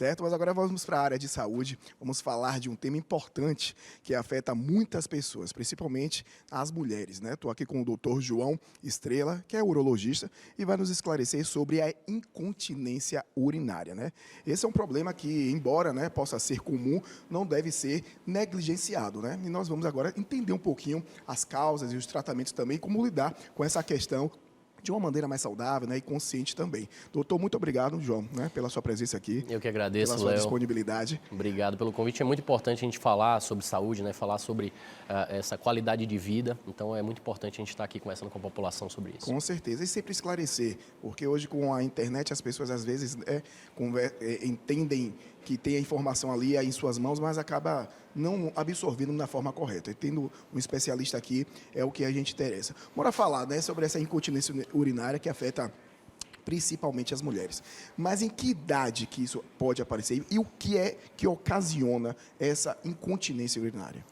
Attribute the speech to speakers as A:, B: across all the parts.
A: certo? Mas agora vamos para a área de saúde, vamos falar de um tema importante que afeta muitas pessoas, principalmente as mulheres, né? Estou aqui com o doutor João Estrela, que é urologista, e vai nos esclarecer sobre a incontinência urinária, né? Esse é um problema que, embora, né, possa ser comum, não deve ser negligenciado, né? E nós vamos agora entender um pouquinho as causas e os tratamentos também, como lidar com essa questão de uma maneira mais saudável, né, e consciente também. Doutor, muito obrigado, João, né, pela sua presença aqui.
B: Eu que agradeço,
A: pela sua
B: Léo.
A: Disponibilidade.
B: Obrigado pelo convite. É muito importante a gente falar sobre saúde, né, falar sobre essa qualidade de vida. Então, é muito importante a gente estar aqui conversando com a população sobre isso.
A: Com certeza. E sempre esclarecer, porque hoje com a internet as pessoas às vezes entendem que tem a informação ali em suas mãos, mas acaba não absorvendo da forma correta. E tendo um especialista aqui é o que a gente interessa. Bora falar, né, sobre essa incontinência urinária que afeta principalmente as mulheres. Mas em que idade que isso pode aparecer e o que é que ocasiona essa incontinência urinária?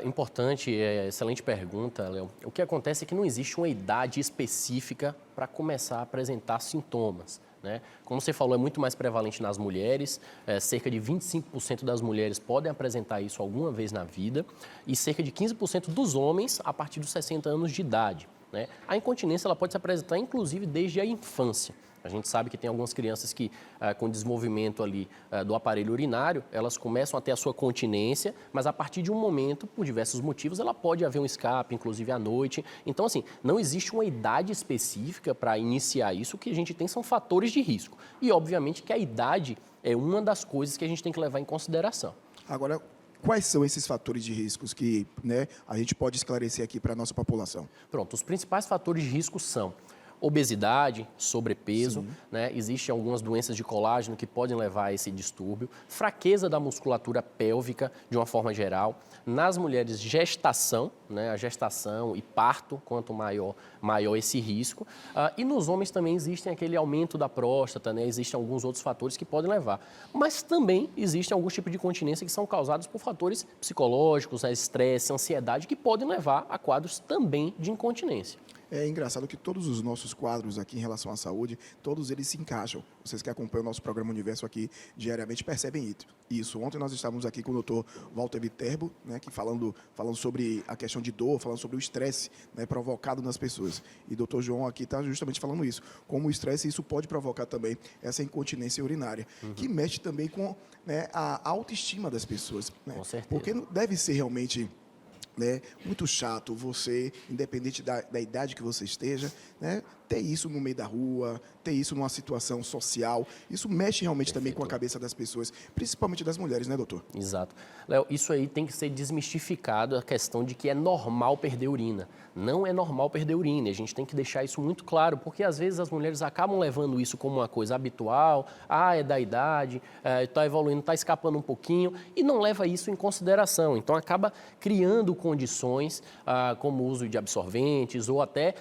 B: Importante, excelente pergunta, Léo. O que acontece é que não existe uma idade específica para começar a apresentar sintomas, né? Como você falou, é muito mais prevalente nas mulheres, cerca de 25% das mulheres podem apresentar isso alguma vez na vida e cerca de 15% dos homens a partir dos 60 anos de idade, né? A incontinência ela pode se apresentar inclusive desde a infância. A gente sabe que tem algumas crianças que, com desenvolvimento ali do aparelho urinário, elas começam a ter a sua continência, mas a partir de um momento, por diversos motivos, ela pode haver um escape, inclusive à noite. Então, assim, não existe uma idade específica para iniciar isso. O que a gente tem são fatores de risco. E, obviamente, que a idade é uma das coisas que a gente tem que levar em consideração.
A: Agora, quais são esses fatores de riscos que, né, a gente pode esclarecer aqui para a nossa população?
B: Pronto, os principais fatores de risco são obesidade, sobrepeso, né? Existem algumas doenças de colágeno que podem levar a esse distúrbio, fraqueza da musculatura pélvica de uma forma geral, nas mulheres gestação, né? A gestação e parto, quanto maior esse risco, e nos homens também existem aquele aumento da próstata, né? Existem alguns outros fatores que podem levar, mas também existem alguns tipos de incontinência que são causados por fatores psicológicos, né? Estresse, ansiedade, que podem levar a quadros também de incontinência.
A: É engraçado que todos os nossos quadros aqui em relação à saúde, todos eles se encaixam. Vocês que acompanham o nosso programa Universo aqui diariamente percebem isso. Ontem nós estávamos aqui com o doutor Walter Viterbo, né, que falando sobre a questão de dor, falando sobre o estresse, né, provocado nas pessoas. E o doutor João aqui está justamente falando isso, como o estresse isso pode provocar também essa incontinência urinária, que mexe também com, né, a autoestima das pessoas. Né?
B: Com certeza.
A: Porque não deve ser realmente, né, muito chato você, independente da idade que você esteja, né, ter isso no meio da rua, ter isso numa situação social. Isso mexe realmente também com a cabeça das pessoas, principalmente das mulheres, né, doutor?
B: Exato. Léo, isso aí tem que ser desmistificado, a questão de que é normal perder urina. Não é normal perder urina, a gente tem que deixar isso muito claro, porque às vezes as mulheres acabam levando isso como uma coisa habitual, é da idade, está evoluindo, está escapando um pouquinho, e não leva isso em consideração. Então acaba criando condições como o uso de absorventes ou até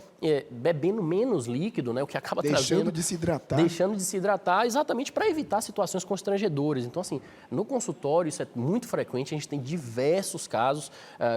B: bebendo menos líquido, né, o que acaba
A: deixando de se hidratar.
B: Deixando de se hidratar, exatamente para evitar situações constrangedoras. Então, assim, no consultório isso é muito frequente, a gente tem diversos casos.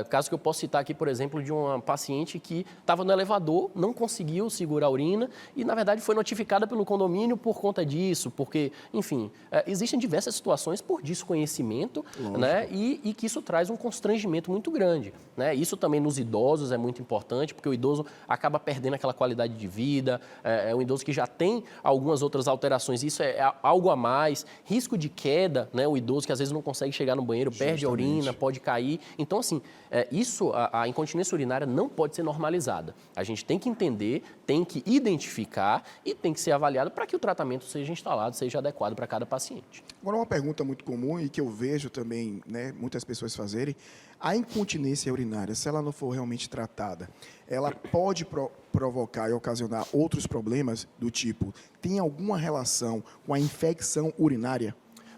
B: Casos que eu posso citar aqui, por exemplo, de uma paciente que estava no elevador, não conseguiu segurar a urina e, na verdade, foi notificada pelo condomínio por conta disso, porque, enfim, existem diversas situações por desconhecimento, né, e que isso traz um constrangimento muito grande, né? Isso também nos idosos é muito importante, porque o idoso acaba perdendo aquela qualidade de vida, é um idoso que já tem algumas outras alterações, isso é algo a mais, risco de queda, né? O idoso que às vezes não consegue chegar no banheiro, perde a urina, pode cair. Então, assim, a incontinência urinária não pode ser normalizada. A gente tem que entender, tem que identificar e tem que ser avaliado para que o tratamento seja instalado, seja adequado para cada paciente.
A: Agora, uma pergunta muito comum e que eu vejo também, né, muitas pessoas fazerem, a incontinência urinária, se ela não for realmente tratada, ela pode provocar e ocasionar outros problemas do tipo, tem alguma relação com a infecção urinária?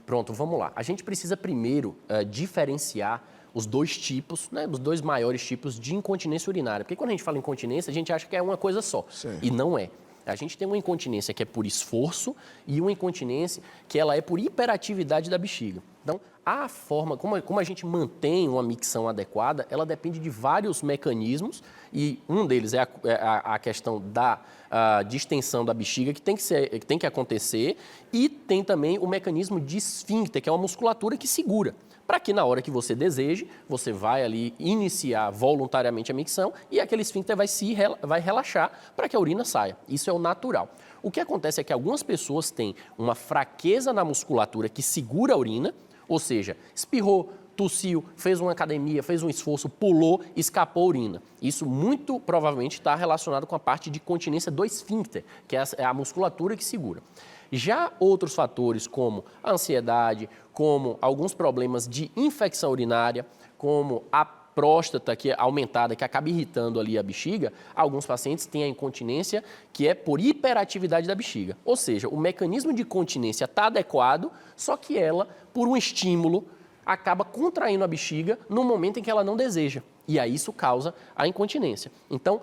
B: Pronto, vamos lá. A gente precisa primeiro diferenciar os dois tipos, né, os dois maiores tipos de incontinência urinária. Porque quando a gente fala em incontinência, a gente acha que é uma coisa só.
A: Certo.
B: E não é. A gente tem uma incontinência que é por esforço e uma incontinência que ela é por hiperatividade da bexiga. Então, a forma, como a gente mantém uma micção adequada, ela depende de vários mecanismos, e um deles é a questão da distensão da bexiga, que tem que acontecer, e tem também o mecanismo de esfíncter, que é uma musculatura que segura, para que na hora que você deseje, você vai ali iniciar voluntariamente a micção e aquele esfíncter vai relaxar para que a urina saia. Isso é o natural. O que acontece é que algumas pessoas têm uma fraqueza na musculatura que segura a urina, ou seja, espirrou, tossiu, fez uma academia, fez um esforço, pulou, escapou a urina. Isso muito provavelmente está relacionado com a parte de continência do esfíncter, que é a musculatura que segura. Já outros fatores, como a ansiedade, como alguns problemas de infecção urinária, como a próstata que é aumentada, que acaba irritando ali a bexiga, alguns pacientes têm a incontinência que é por hiperatividade da bexiga. Ou seja, o mecanismo de continência está adequado, só que ela, por um estímulo, acaba contraindo a bexiga no momento em que ela não deseja. E aí isso causa a incontinência. Então,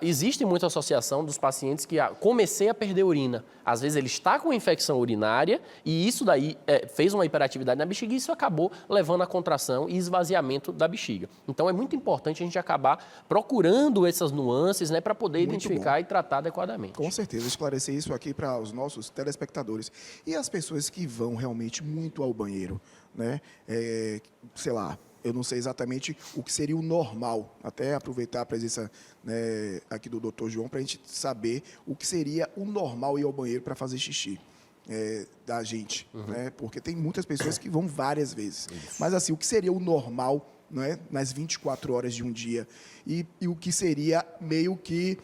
B: existe muita associação dos pacientes que comecei a perder urina. Às vezes ele está com infecção urinária e isso daí fez uma hiperatividade na bexiga e isso acabou levando à contração e esvaziamento da bexiga. Então, é muito importante a gente acabar procurando essas nuances, né, para poder identificar e tratar adequadamente.
A: Com certeza, esclarecer isso aqui para os nossos telespectadores. E as pessoas que vão realmente muito ao banheiro, né? Sei lá, eu não sei exatamente o que seria o normal, até aproveitar a presença, né, aqui do Dr. João para a gente saber o que seria o normal ir ao banheiro para fazer xixi da gente, né? Porque tem muitas pessoas que vão várias vezes. Isso. Mas assim, o que seria o normal, né, nas 24 horas de um dia e o que seria meio que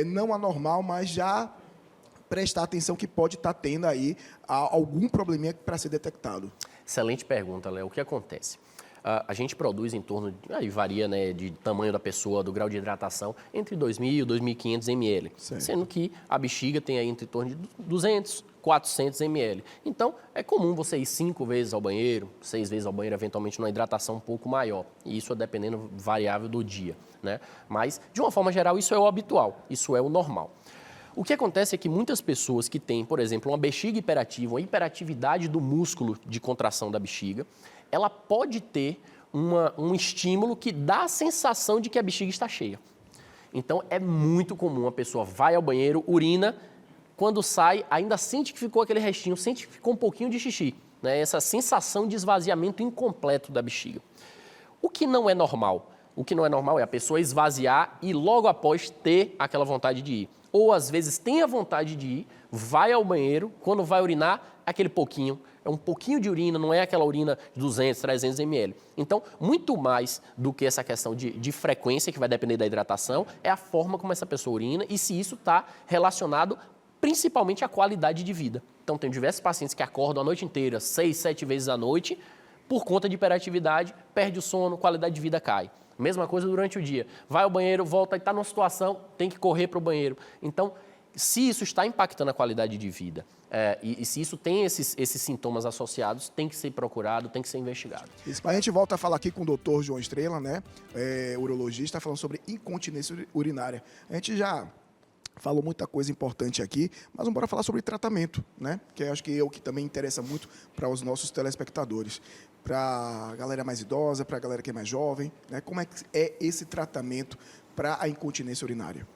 A: não anormal, mas já prestar atenção que pode estar tendo aí algum probleminha para ser detectado.
B: Excelente pergunta, Léo. O que acontece? A gente produz em torno, aí varia, né, de tamanho da pessoa, do grau de hidratação, entre 2.000 e 2.500 ml. Certo. Sendo que a bexiga tem aí entre torno de 200, 400 ml. Então, é comum você ir 5 vezes ao banheiro, 6 vezes ao banheiro, eventualmente numa hidratação um pouco maior. E isso é dependendo variável do dia, né? Mas, de uma forma geral, isso é o habitual, isso é o normal. O que acontece é que muitas pessoas que têm, por exemplo, uma bexiga hiperativa, uma hiperatividade do músculo de contração da bexiga, ela pode ter um estímulo que dá a sensação de que a bexiga está cheia. Então, é muito comum a pessoa vai ao banheiro, urina, quando sai, ainda sente que ficou aquele restinho, sente que ficou um pouquinho de xixi, né? Essa sensação de esvaziamento incompleto da bexiga. O que não é normal? O que não é normal é a pessoa esvaziar e logo após ter aquela vontade de ir. Ou às vezes tem a vontade de ir, vai ao banheiro, quando vai urinar, aquele pouquinho, é um pouquinho de urina, não é aquela urina de 200, 300 ml. Então, muito mais do que essa questão de frequência, que vai depender da hidratação, é a forma como essa pessoa urina e se isso está relacionado principalmente à qualidade de vida. Então, tem diversos pacientes que acordam a noite inteira, 6, 7 vezes à noite, por conta de hiperatividade, perde o sono, qualidade de vida cai. Mesma coisa durante o dia. Vai ao banheiro, volta e está numa situação, tem que correr para o banheiro. Então, se isso está impactando a qualidade de vida e se isso tem esses sintomas associados, tem que ser procurado, tem que ser investigado.
A: Isso. A gente volta a falar aqui com o Dr. João Estrela, né? Urologista, falando sobre incontinência urinária. A gente já falou muita coisa importante aqui, mas vamos embora falar sobre tratamento, né? Que eu acho que é o que também interessa muito para os nossos telespectadores. Para a galera mais idosa, para a galera que é mais jovem, né? Como é que é esse tratamento para a incontinência urinária?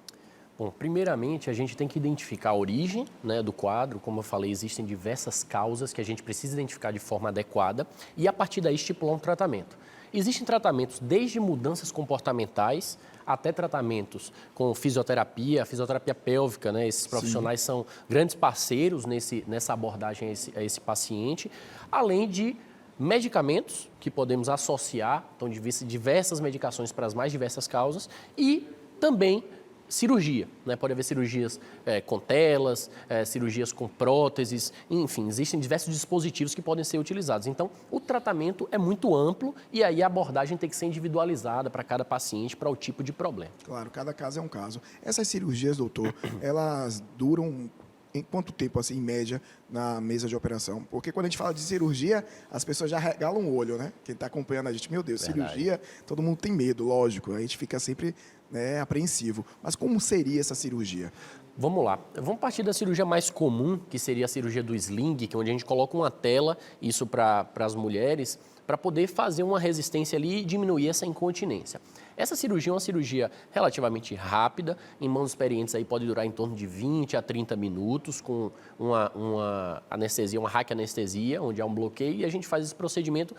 B: Bom, primeiramente, a gente tem que identificar a origem, né, do quadro. Como eu falei, existem diversas causas que a gente precisa identificar de forma adequada e, a partir daí, estipular um tratamento. Existem tratamentos desde mudanças comportamentais até tratamentos com fisioterapia, fisioterapia pélvica, né? Esses profissionais Sim. são grandes parceiros nessa abordagem a esse paciente, além de medicamentos que podemos associar, então diversas medicações para as mais diversas causas e também cirurgia, né? Pode haver cirurgias com telas, cirurgias com próteses, enfim, existem diversos dispositivos que podem ser utilizados. Então, o tratamento é muito amplo e aí a abordagem tem que ser individualizada para cada paciente, para o tipo de problema.
A: Claro, cada caso é um caso. Essas cirurgias, doutor, elas duram em quanto tempo, assim, em média, na mesa de operação? Porque quando a gente fala de cirurgia, as pessoas já regalam o olho, né? Quem está acompanhando a gente, meu Deus, Verdade. Cirurgia, todo mundo tem medo, lógico. A gente fica sempre, né, apreensivo. Mas como seria essa cirurgia?
B: Vamos lá. Vamos partir da cirurgia mais comum, que seria a cirurgia do sling, que é onde a gente coloca uma tela, isso para as mulheres, para poder fazer uma resistência ali e diminuir essa incontinência. Essa cirurgia é uma cirurgia relativamente rápida, em mãos experientes aí pode durar em torno de 20 a 30 minutos, com uma anestesia, uma raquianestesia, onde há um bloqueio, e a gente faz esse procedimento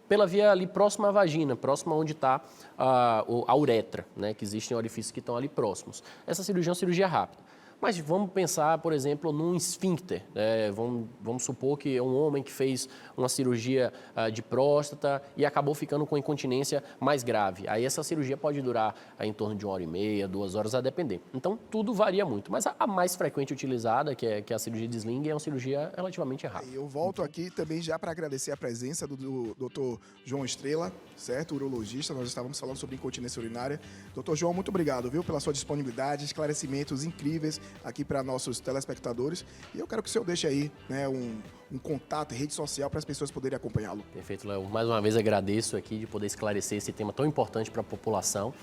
B: pela via ali próxima à vagina, próxima onde está a uretra, né, que existem orifícios que estão ali próximos. Essa cirurgia é uma cirurgia rápida. Mas vamos pensar, por exemplo, num esfíncter. Vamos supor que é um homem que fez uma cirurgia de próstata e acabou ficando com incontinência mais grave. Aí essa cirurgia pode durar em torno de 1h30, 2 horas, a depender. Então, tudo varia muito. Mas a mais frequente utilizada, que é a cirurgia de sling, é uma cirurgia relativamente rápida.
A: Eu volto aqui também já para agradecer a presença do Dr. João Estrela, certo? Urologista. Nós estávamos falando sobre incontinência urinária. Dr. João, muito obrigado, viu, pela sua disponibilidade, esclarecimentos incríveis aqui para nossos telespectadores. E eu quero que o senhor deixe aí, né, um contato, rede social para as pessoas poderem acompanhá-lo.
B: Perfeito, Léo. Mais uma vez agradeço aqui de poder esclarecer esse tema tão importante para a população.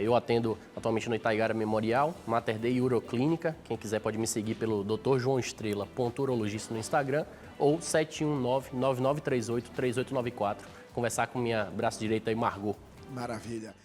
B: Eu atendo atualmente no Itaigara Memorial, Mater Dei Uroclínica. Quem quiser pode me seguir pelo Dr. João Estrela, urologista no Instagram, ou 719-9938-3894. Conversar com minha braço direito aí, Margot.
A: Maravilha.